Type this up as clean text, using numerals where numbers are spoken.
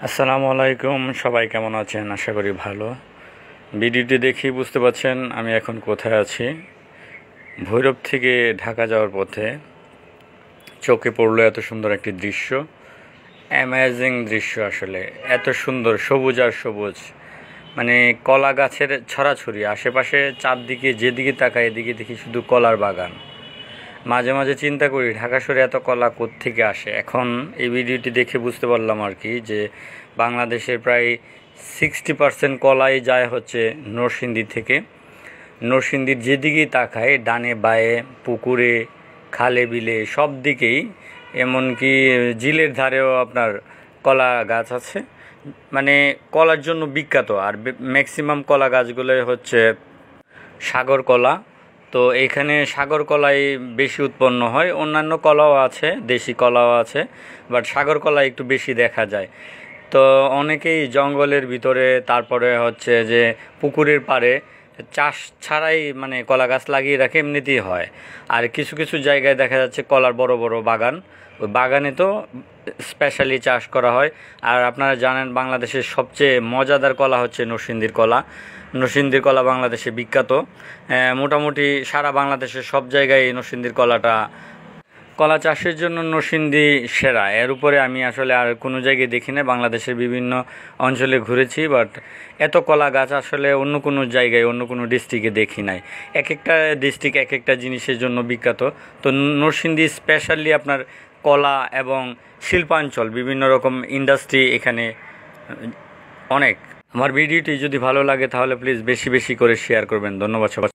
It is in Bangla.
আসসালামু আলাইকুম, সবাই কেমন আছেন? আশা করি ভালো। ভিডিওটি দেখেই বুঝতে পারছেন আমি এখন কোথায় আছি। ভৈরব থেকে ঢাকা যাওয়ার পথে চোখে পড়লো এত সুন্দর একটি দৃশ্য, অ্যামেজিং দৃশ্য। আসলে এত সুন্দর, সবুজ আর সবুজ, মানে কলা গাছের ছড়াছড়ি আশেপাশে। চারদিকে যেদিকে তাকাই এদিকে দেখি শুধু কলার বাগান। মাঝে মাঝে চিন্তা করি ঢাকা শহরে এত কলা কোত্থেকে আসে। এখন এই ভিডিওটি দেখে বুঝতে পারলাম আর কি, যে বাংলাদেশের প্রায় 60% কলাই যায় হচ্ছে নরসিংদী থেকে। নরসিংদীর যেদিকেই তাকায়, ডানে বায়ে, পুকুরে, খালে বিলে, সব দিকেই, এমনকি ঝিলের ধারেও আপনার কলা গাছ আছে। মানে কলার জন্য বিখ্যাত। আর ম্যাক্সিমাম কলা গাছগুলো হচ্ছে সাগর কলা। তো এখানে সাগর কলাই বেশি উৎপন্ন হয়, অন্যান্য কলাও আছে, দেশি কলাও আছে, বাট সাগর কলা একটু বেশি দেখা যায়। তো অনেকেই জঙ্গলের ভিতরে, তারপরে হচ্ছে যে পুকুরের পাড়ে চাষ ছাড়াই মানে কলা গাছ লাগিয়ে রাখে, এমনিতেই হয়। আর কিছু কিছু জায়গায় দেখা যাচ্ছে কলার বড় বড় বাগান, ওই বাগানে তো স্পেশালি চাষ করা হয়। আর আপনারা জানেন বাংলাদেশের সবচেয়ে মজাদার কলা হচ্ছে নরসিংদীর কলা। নরসিংদীর কলা বাংলাদেশে বিখ্যাত। মোটামুটি সারা বাংলাদেশের সব জায়গায় নরসিংদীর কলা চাষের জন্য নরসিংদী সেরা। এর উপরে আমি আসলে আর কোনো জায়গায় দেখি না। বাংলাদেশের বিভিন্ন অঞ্চলে ঘুরেছি, বাট এত কলা গাছ আসলে অন্য কোনো জায়গায়, অন্য কোনো ডিস্ট্রিক্টে দেখি নাই। এক একটা ডিস্ট্রিক্ট এক একটা জিনিসের জন্য বিখ্যাত। তো নরসিংদী স্পেশালি আপনার কলা এবং শিল্পাঞ্চল, বিভিন্ন রকম ইন্ডাস্ট্রি এখানে অনেক। আমার ভিডিওটি যদি ভালো লাগে তাহলে প্লিজ বেশি বেশি করে শেয়ার করবেন। ধন্যবাদ সবাই।